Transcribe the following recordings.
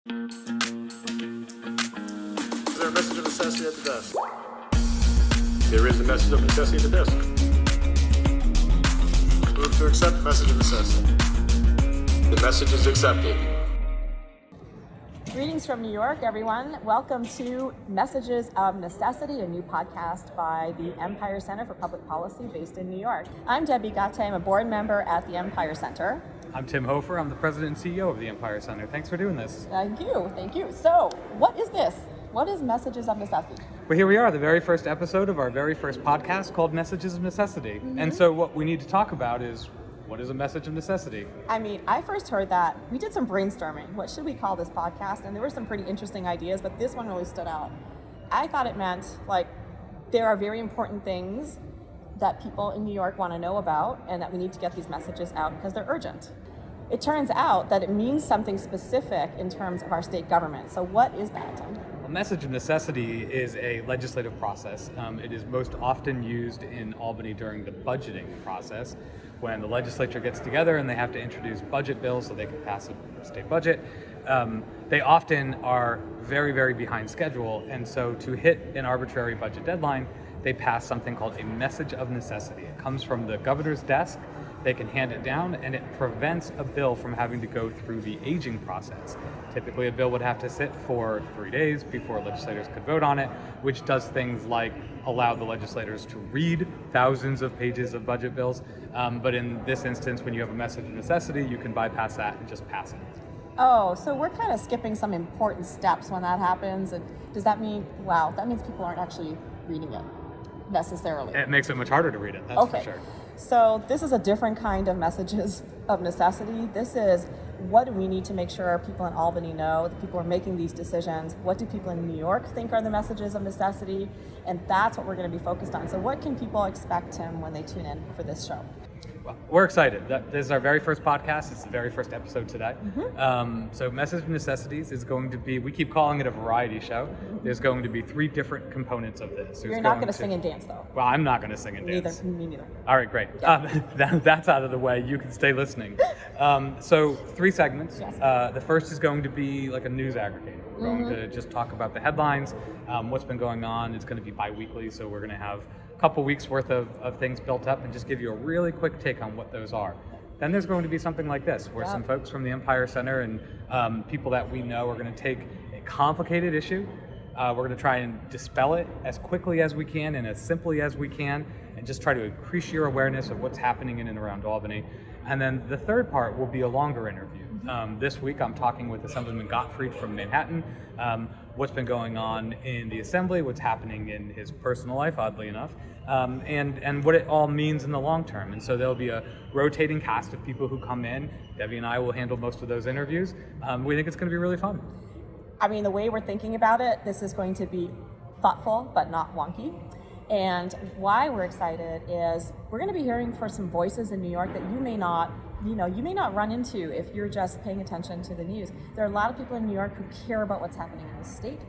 Is there a message of necessity at the desk? There is a message of necessity at the desk. Move to accept the message of necessity. The message is accepted. Greetings from New York, everyone. Welcome to Messages of Necessity, a new podcast by the Empire Center for Public Policy based in New York. I'm Debbie Gatte. I'm a board member at the Empire Center. I'm Tim Hoefer. I'm the president and CEO of the Empire Center. Thanks for doing this. Thank you. So, what is this? What is Messages of Necessity? Well, here we are, the very first episode of our very first podcast called Messages of Necessity. Mm-hmm. And so what we need to talk about is, what is a message of necessity? I mean, I first heard that. We did some brainstorming. What should we call this podcast? And there were some pretty interesting ideas, but this one really stood out. I thought it meant, there are very important things that people in New York want to know about and that we need to get these messages out because they're urgent. It turns out that it means something specific in terms of our state government. So what is that? A message of necessity is a legislative process. It is most often used in Albany during the budgeting process, when the legislature gets together and they have to introduce budget bills so they can pass a state budget. They often are very, very behind schedule, and so to hit an arbitrary budget deadline, they pass something called a message of necessity. It comes from the governor's desk. They can hand it down, and it prevents a bill from having to go through the aging process. Typically, a bill would have to sit for 3 days before legislators could vote on it, which does things like allow the legislators to read thousands of pages of budget bills. But in this instance, when you have a message of necessity, you can bypass that and just pass it. Oh, so we're kind of skipping some important steps when that happens. And does that mean, that means people aren't actually reading it necessarily? It makes it much harder to read it, that's for sure. So this is a different kind of messages of necessity. This is, what do we need to make sure people in Albany know, that people are making these decisions? What do people in New York think are the messages of necessity? And that's what we're going to be focused on. So what can people expect, Tim, when they tune in for this show? Well, we're excited. This is our very first podcast. It's the very first episode today. Mm-hmm. So Message of Necessities is going to be, we keep calling it a variety show. Mm-hmm. There's going to be 3 different components of this. You're not going to sing and dance, though. Well, I'm not going to sing and dance. Me neither. All right, great. Yeah. That's out of the way. You can stay listening. So 3 segments. Yes. The first is going to be like a news aggregator. We're going to just talk about the headlines, what's been going on. It's going to be bi-weekly, so we're going to have couple weeks worth of things built up and just give you a really quick take on what those are. Then there's going to be something like this, where some folks from the Empire Center and people that we know are going to take a complicated issue. We're going to try and dispel it as quickly as we can and as simply as we can, and just try to increase your awareness of what's happening in and around Albany. And then the third part will be a longer interview. This week I'm talking with Assemblyman Gottfried from Manhattan, what's been going on in the Assembly, what's happening in his personal life, oddly enough, and what it all means in the long term. And so there'll be a rotating cast of people who come in. Debbie and I will handle most of those interviews. We think it's going to be really fun. I mean, the way we're thinking about it, this is going to be thoughtful but not wonky. And why we're excited is we're going to be hearing for some voices in New York that you may not run into if you're just paying attention to the news. There are a lot of people in New York who care about what's happening in the state.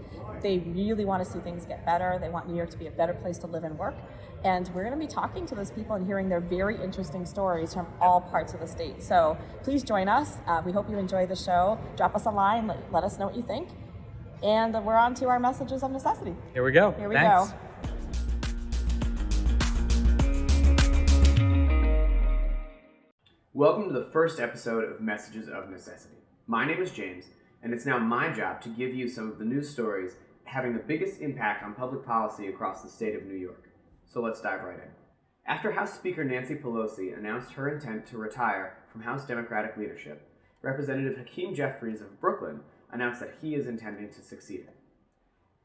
They really want to see things get better. They want New York to be a better place to live and work. And we're going to be talking to those people and hearing their very interesting stories from all parts of the state. So please join us. We hope you enjoy the show. Drop us a line. Let us know what you think. And we're on to our messages of necessity. Here we go. Thanks. Welcome to the first episode of Messages of Necessity. My name is James, and it's now my job to give you some of the news stories having the biggest impact on public policy across the state of New York. So let's dive right in. After House Speaker Nancy Pelosi announced her intent to retire from House Democratic leadership, Representative Hakeem Jeffries of Brooklyn announced that he is intending to succeed her.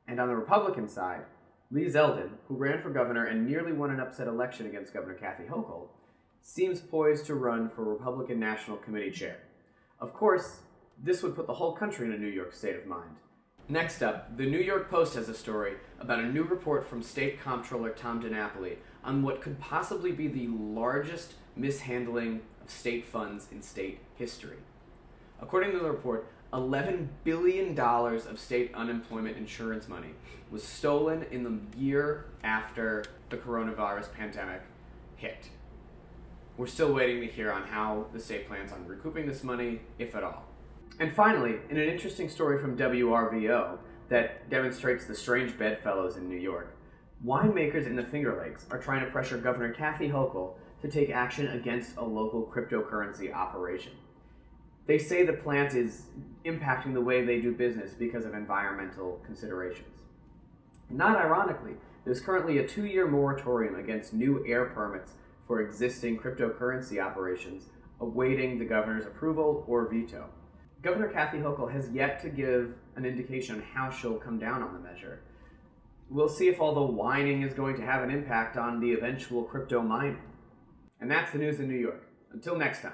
And on the Republican side, Lee Zeldin, who ran for governor and nearly won an upset election against Governor Kathy Hochul, seems poised to run for Republican National Committee chair. Of course, this would put the whole country in a New York state of mind. Next up, the New York Post has a story about a new report from State Comptroller Tom DiNapoli on what could possibly be the largest mishandling of state funds in state history. According to the report, $11 billion of state unemployment insurance money was stolen in the year after the coronavirus pandemic hit. We're still waiting to hear on how the state plans on recouping this money, if at all. And finally, in an interesting story from WRVO that demonstrates the strange bedfellows in New York, winemakers in the Finger Lakes are trying to pressure Governor Kathy Hochul to take action against a local cryptocurrency operation. They say the plant is impacting the way they do business because of environmental considerations. Not ironically, there's currently a 2-year moratorium against new air permits for existing cryptocurrency operations, awaiting the governor's approval or veto. Governor Kathy Hochul has yet to give an indication on how she'll come down on the measure. We'll see if all the whining is going to have an impact on the eventual crypto mining. And that's the news in New York. Until next time.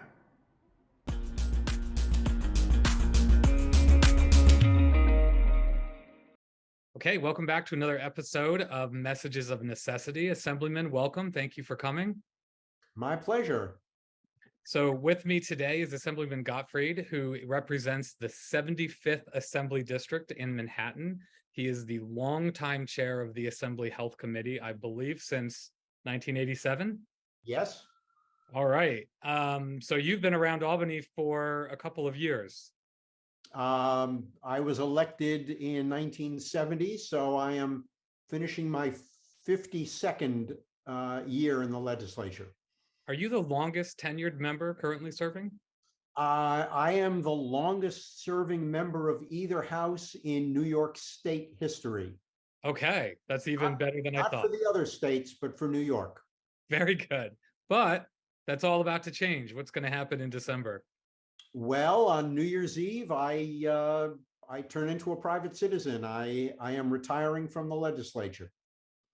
Okay, welcome back to another episode of Messages of Necessity. Assemblyman, welcome. Thank you for coming. My pleasure. So with me today is Assemblyman Gottfried, who represents the 75th Assembly District in Manhattan. He is the longtime chair of the Assembly Health Committee, I believe, since 1987. Yes. All right. So you've been around Albany for a couple of years. I was elected in 1970, so I am finishing my 52nd year in the legislature. Are you the longest tenured member currently serving? I am the longest serving member of either house in New York State history. Okay, that's even better than I Not thought. for the other states, but for New York. Very good. But that's all about to change. What's going to happen in December? Well, on New Year's Eve, I turn into a private citizen. I am retiring from the legislature.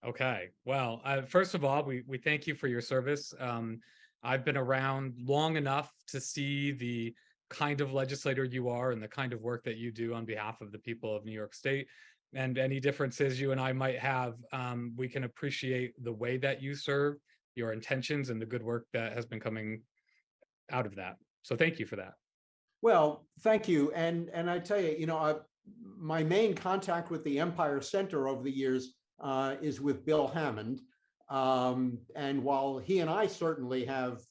Okay. Well, first of all, we thank you for your service. I've been around long enough to see the kind of legislator you are and the kind of work that you do on behalf of the people of New York State. And any differences you and I might have, we can appreciate the way that you serve, your intentions, and the good work that has been coming out of that. So thank you for that. Well, thank you. And I tell you, my main contact with the Empire Center over the years is with Bill Hammond. And while he and I certainly have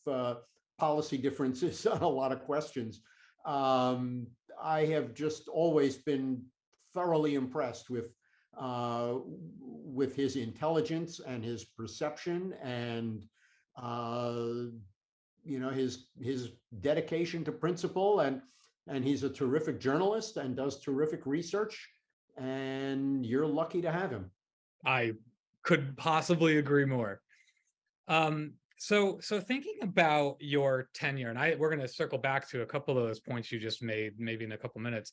policy differences on a lot of questions, I have just always been thoroughly impressed with his intelligence and his perception and his dedication to principle, and he's a terrific journalist and does terrific research, and you're lucky to have him. I could possibly agree more. So thinking about your tenure, and we're going to circle back to a couple of those points you just made, maybe in a couple minutes,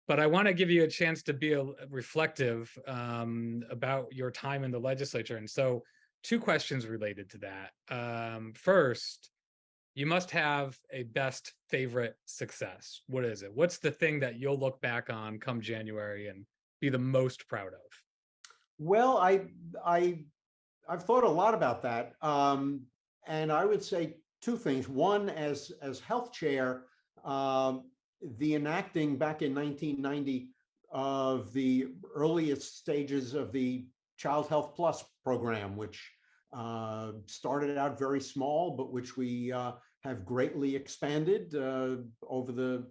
but I want to give you a chance to be reflective about your time in the legislature. And so 2 questions related to that. First, you must have a best favorite success. What is it? What's the thing that you'll look back on come January and be the most proud of? Well, I've thought a lot about that, and I would say 2 things. One, as health chair, the enacting back in 1990 of the earliest stages of the Child Health Plus program, which started out very small, but which we have greatly expanded over the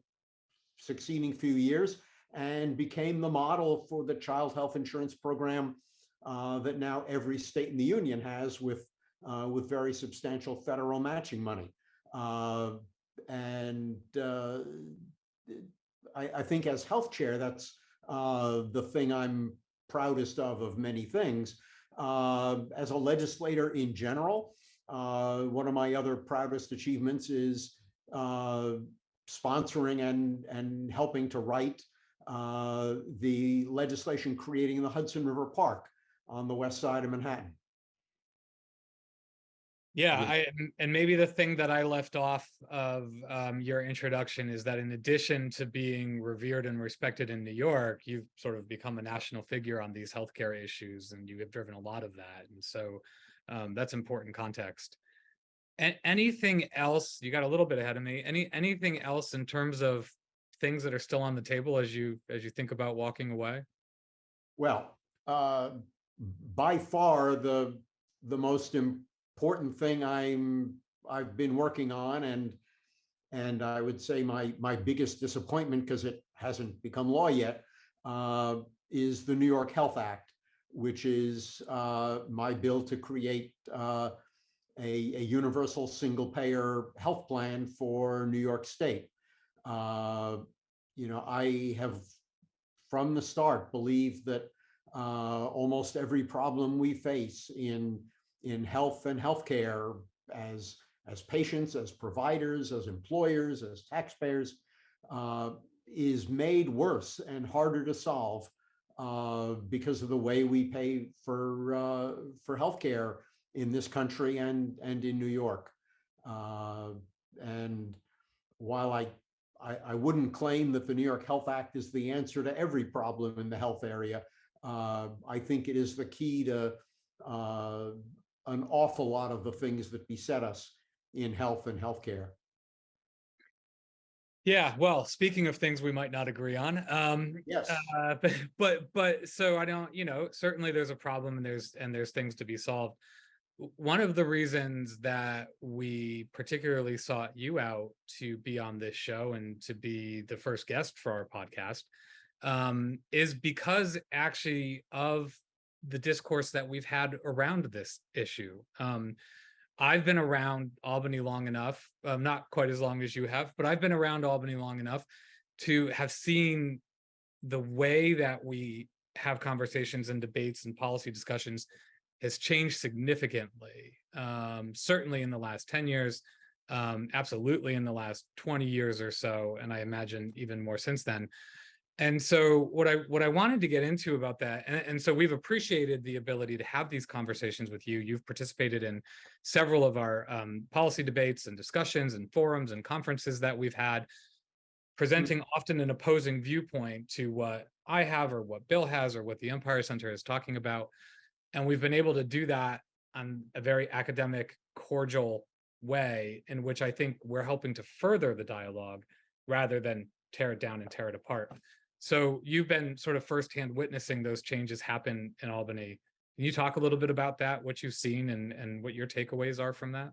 succeeding few years, and became the model for the child health insurance program that now every state in the union has, with very substantial federal matching money. I think as health chair, that's the thing I'm proudest of many things. As a legislator in general, one of my other proudest achievements is sponsoring and helping to write the legislation creating the Hudson River Park on the west side of Manhattan. Yeah, and maybe the thing that I left off of your introduction is that in addition to being revered and respected in New York, you've sort of become a national figure on these healthcare issues, and you have driven a lot of that. And so that's important context. And anything else? You got a little bit ahead of me. Anything else in terms of things that are still on the table as you think about walking away? Well, by far the most important thing I've been working on And I would say my biggest disappointment, because it hasn't become law yet, is the New York Health Act, which is my bill to create a universal single-payer health plan for New York State. I have from the start believed that almost every problem we face in health and healthcare, as patients, as providers, as employers, as taxpayers, is made worse and harder to solve because of the way we pay for healthcare in this country and in New York. And while I wouldn't claim that the New York Health Act is the answer to every problem in the health area, I think it is the key to an awful lot of the things that beset us in health and healthcare. Yeah, well, speaking of things we might not agree on, Yes. but so I don't, certainly there's a problem and there's things to be solved. One of the reasons that we particularly sought you out to be on this show and to be the first guest for our podcast is because actually of the discourse that we've had around this issue. I've been around Albany long enough, not quite as long as you have, but I've been around Albany long enough to have seen the way that we have conversations and debates and policy discussions has changed significantly, certainly in the last 10 years, absolutely in the last 20 years or so, and I imagine even more since then. And so what I wanted to get into about that, and so we've appreciated the ability to have these conversations with you. You've participated in several of our policy debates and discussions and forums and conferences that we've had, presenting often an opposing viewpoint to what I have or what Bill has or what the Empire Center is talking about. And we've been able to do that on a very academic, cordial way in which I think we're helping to further the dialogue rather than tear it down and tear it apart. So you've been sort of firsthand witnessing those changes happen in Albany. Can you talk a little bit about that, what you've seen and what your takeaways are from that?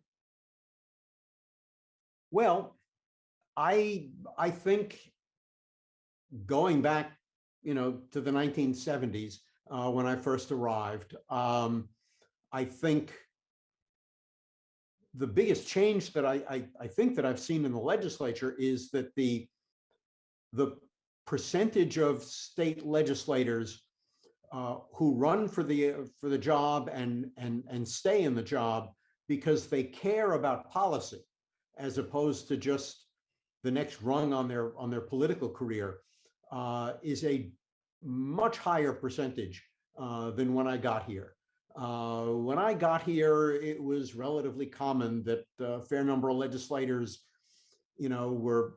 Well, I think going back, to the 1970s, when I first arrived, I think the biggest change that I think that I've seen in the legislature is that the percentage of state legislators who run for the job and stay in the job because they care about policy, as opposed to just the next rung on their political career, is a much higher percentage than when I got here. When I got here, it was relatively common that a fair number of legislators, were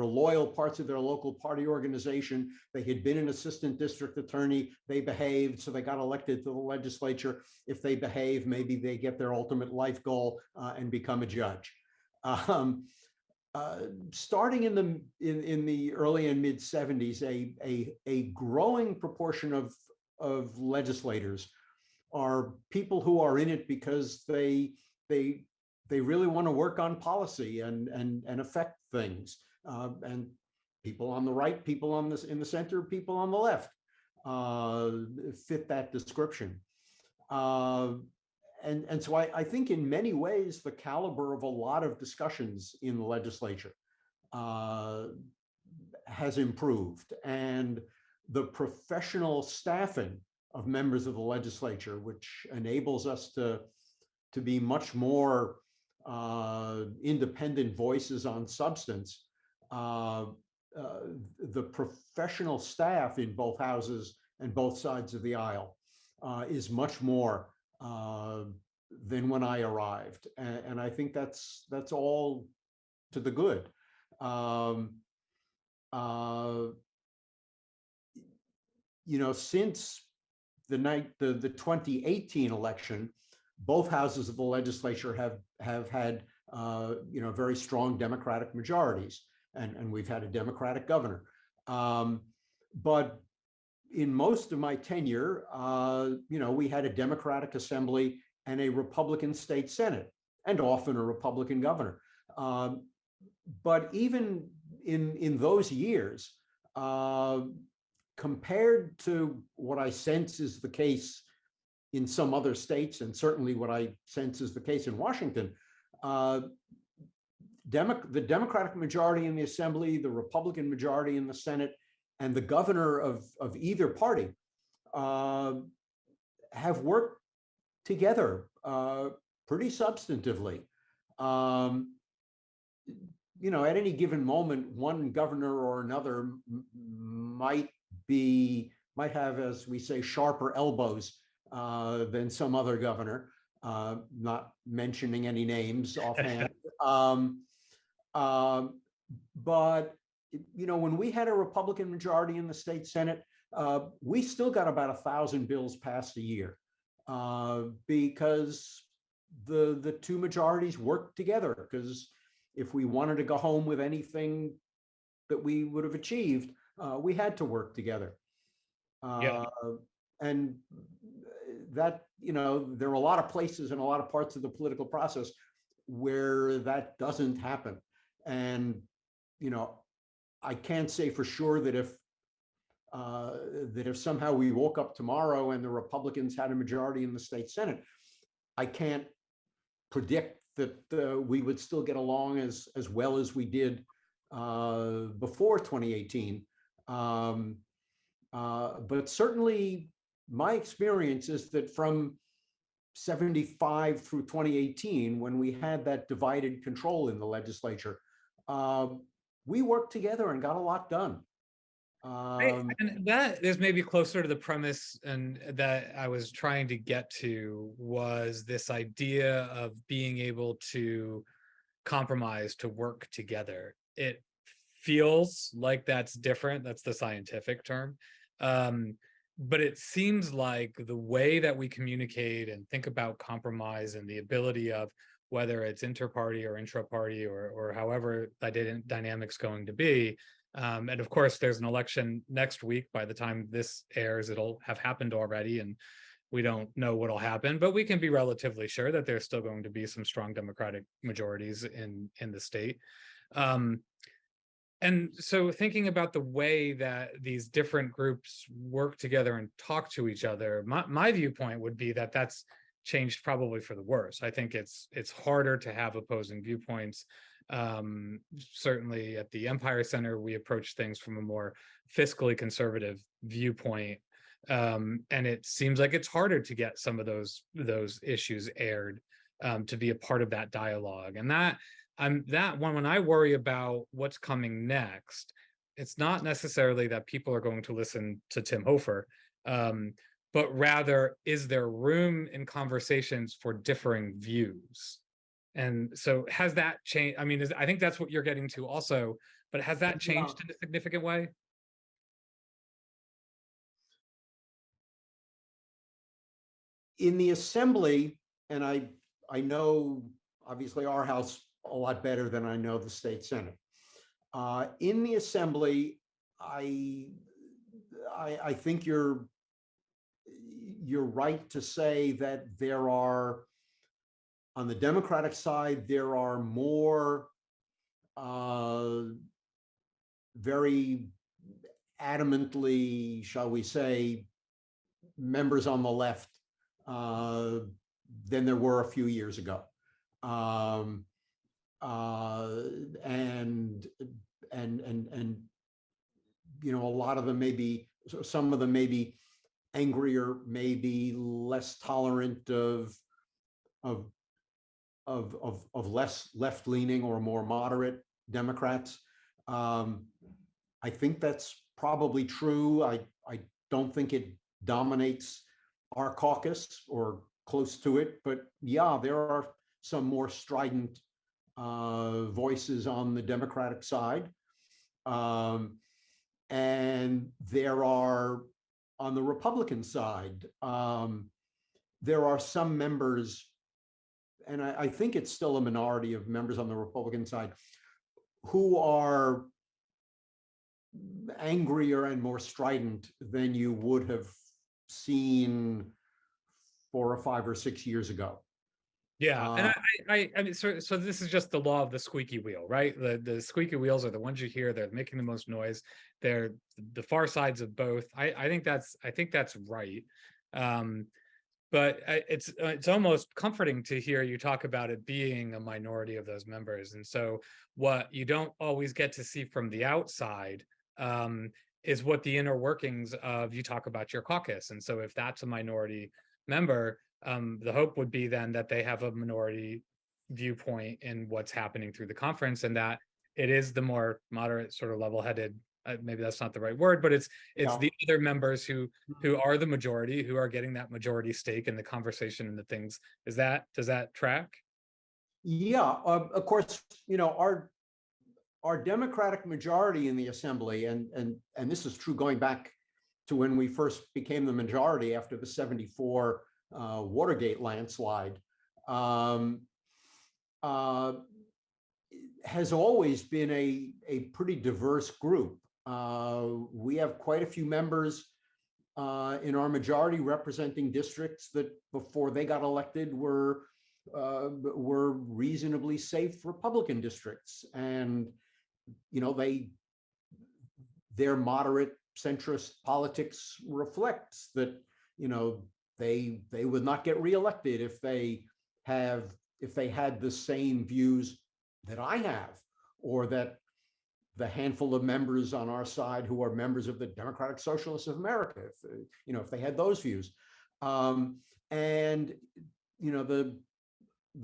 loyal parts of their local party organization. They had been an assistant district attorney. They behaved, so they got elected to the legislature. If they behave, maybe they get their ultimate life goal and become a judge. Starting in the early and mid 70s, a growing proportion of legislators are people who are in it because they really want to work on policy and affect things. And people on the right, people in the center, people on the left fit that description. And so I think in many ways, the caliber of a lot of discussions in the legislature has improved. And the professional staffing of members of the legislature, which enables us to be much more independent voices on substance, the professional staff in both houses and both sides of the aisle is much more than when I arrived, and I think that's all to the good. Since the 2018 election, both houses of the legislature have had very strong Democratic majorities, and we've had a Democratic governor. But in most of my tenure, we had a Democratic Assembly and a Republican state Senate. and often a Republican governor. But even in those years, compared to what I sense is the case in some other states, and certainly what I sense is the case in Washington, the Democratic majority in the Assembly, the Republican majority in the Senate, and the governor of either party have worked together pretty substantively. At any given moment, one governor or another might have, as we say, sharper elbows than some other governor. Not mentioning any names offhand. But when we had a Republican majority in the state Senate, we still got about 1,000 bills passed a year because the two majorities worked together. Because if we wanted to go home with anything that we would have achieved, we had to work together. And that, there are a lot of places and a lot of parts of the political process where that doesn't happen. And, I can't say for sure that if somehow we woke up tomorrow and the Republicans had a majority in the state Senate, I can't predict that we would still get along as well as we did before 2018. But certainly my experience is that from 75 through 2018, when we had that divided control in the legislature, we worked together and got a lot done. And that is maybe closer to the premise and that I was trying to get to, was this idea of being able to compromise, to work together. It feels like that's different. That's the scientific term. But it seems like the way that we communicate and think about compromise and the ability of, whether it's inter-party or intra-party or however that dynamic's going to be. And of course, there's an election next week. By the time this airs, it'll have happened already, and we don't know what'll happen, but we can be relatively sure that there's still going to be some strong Democratic majorities in the state. And so thinking about the way that these different groups work together and talk to each other, my viewpoint would be that that's changed probably for the worse. I think it's harder to have opposing viewpoints. Certainly at the Empire Center, we approach things from a more fiscally conservative viewpoint. And it seems like it's harder to get some of those issues aired, to be a part of that dialogue. And that when I worry about what's coming next, it's not necessarily that people are going to listen to Tim Hoefer, but rather, is there room in conversations for differing views? And so has that changed? I mean, I think that's what you're getting to also, but has that changed in a significant way? In the Assembly, and I know obviously our House a lot better than I know the state Senate. In the Assembly, I think you're right to say that there are, on the Democratic side, there are more very adamantly, shall we say, members on the left than there were a few years ago. And a lot of them some of them may be angrier, maybe less tolerant of less left-leaning or more moderate Democrats. I think that's probably true. I don't think it dominates our caucus or close to it, but yeah, there are some more strident voices on the Democratic side. And there are, on the Republican side, there are some members, and I think it's still a minority of members on the Republican side, who are angrier and more strident than you would have seen 4 or 5 or 6 years ago. Yeah, and I mean, so this is just the law of the squeaky wheel, right? The squeaky wheels are the ones you hear. They're making the most noise. They're the far sides of both. I think that's right. Um, but it's almost comforting to hear you talk about it being a minority of those members. And so what you don't always get to see from the outside is what the inner workings of, you talk about your caucus. And so if that's a minority member, the hope would be then that they have a minority viewpoint in what's happening through the conference, and that it is the more moderate, sort of level-headed, maybe that's not the right word, but it's Yeah. the other members who are the majority, who are getting that majority stake in the conversation and the things. Does that track? Yeah, of course, our Democratic majority in the Assembly, and this is true going back to when we first became the majority after the '74 Watergate landslide, has always been a pretty diverse group. We have quite a few members in our majority representing districts that before they got elected were reasonably safe Republican districts, and their moderate centrist politics reflects that they would not get reelected if they had the same views that I have, or that the handful of members on our side who are members of the Democratic Socialists of America, if they had those views. And the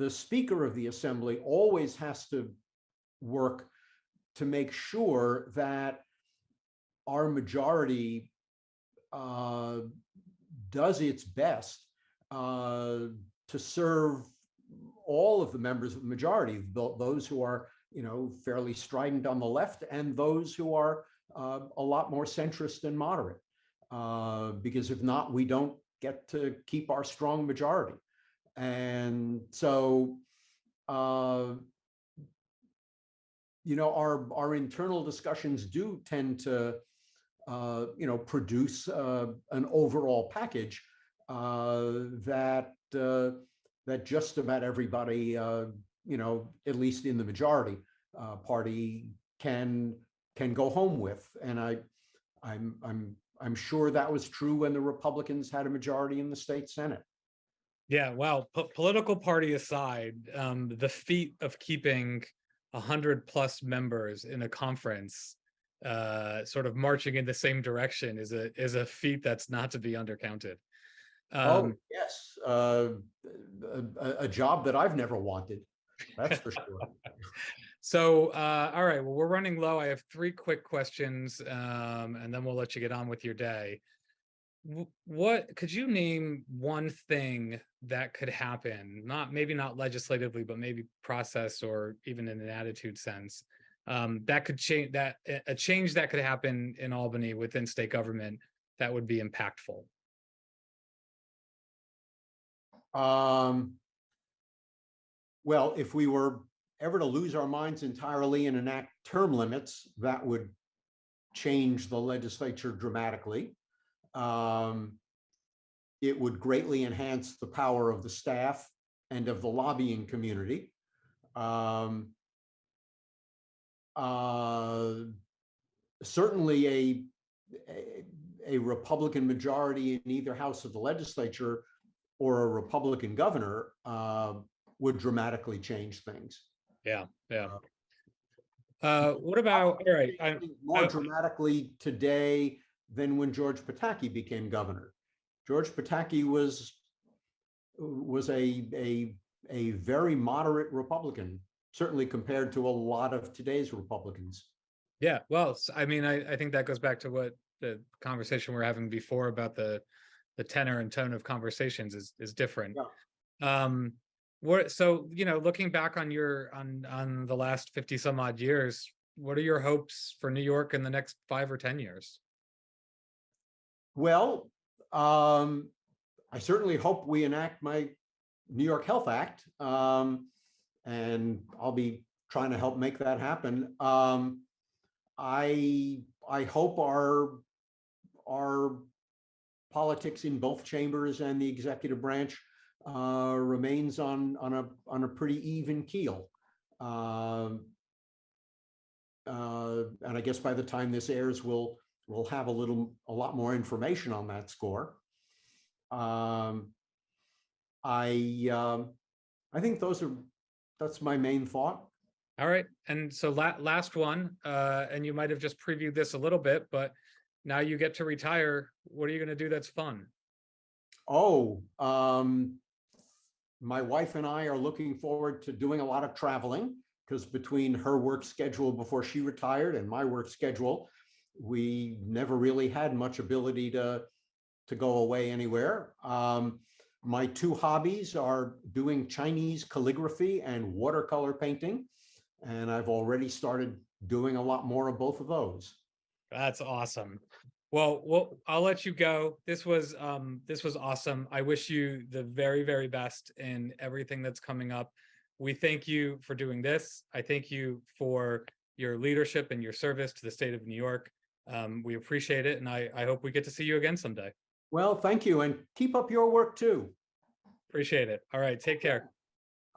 Speaker of the Assembly always has to work to make sure that our majority does its best to serve all of the members of the majority, those who are fairly strident on the left, and those who are a lot more centrist and moderate, because if not, we don't get to keep our strong majority. And so our internal discussions do tend to produce an overall package that just about everybody, at least in the majority party, can go home with. And I'm sure that was true when the Republicans had a majority in the state Senate. Yeah, well, political party aside, the feat of keeping 100+ members in a conference sort of marching in the same direction is a feat that's not to be undercounted. Oh yes, a job that I've never wanted, that's for sure. So all right, well, we're running low. I have 3 quick questions, and then we'll let you get on with your day. What could you name one thing that could happen, maybe not legislatively, but maybe process or even in an attitude sense, that could change, that a change that could happen in Albany within state government that would be impactful? Well, if we were ever to lose our minds entirely and enact term limits, that would change the legislature dramatically. It would greatly enhance the power of the staff and of the lobbying community. Certainly a Republican majority in either house of the legislature or a Republican governor would dramatically change things. Yeah. What about, all right, more dramatically today than when George Pataki became governor. George Pataki was a very moderate Republican, certainly compared to a lot of today's Republicans. Yeah, well, I mean, I think that goes back to what the conversation we were having before about the tenor and tone of conversations is different. Yeah. So, looking back on on the last 50 some odd years, what are your hopes for New York in the next 5 or 10 years? Well, I certainly hope we enact my New York Health Act, and I'll be trying to help make that happen. I hope our politics in both chambers and the executive branch remains on a pretty even keel. And I guess by the time this airs, we'll have a lot more information on that score. I think that's my main thought. All right, and so last one, and you might have just previewed this a little bit, but now you get to retire. What are you going to do that's fun? Oh, my wife and I are looking forward to doing a lot of traveling, because between her work schedule before she retired and my work schedule, we never really had much ability to go away anywhere. My two hobbies are doing Chinese calligraphy and watercolor painting, and I've already started doing a lot more of both of those. That's awesome. Well, I'll let you go. This was awesome. I wish you the very, very best in everything that's coming up. We thank you for doing this. I thank you for your leadership and your service to the state of New York. We appreciate it, and I hope we get to see you again someday. Well, thank you, and keep up your work too. Appreciate it. All right, take care.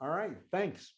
All right, thanks.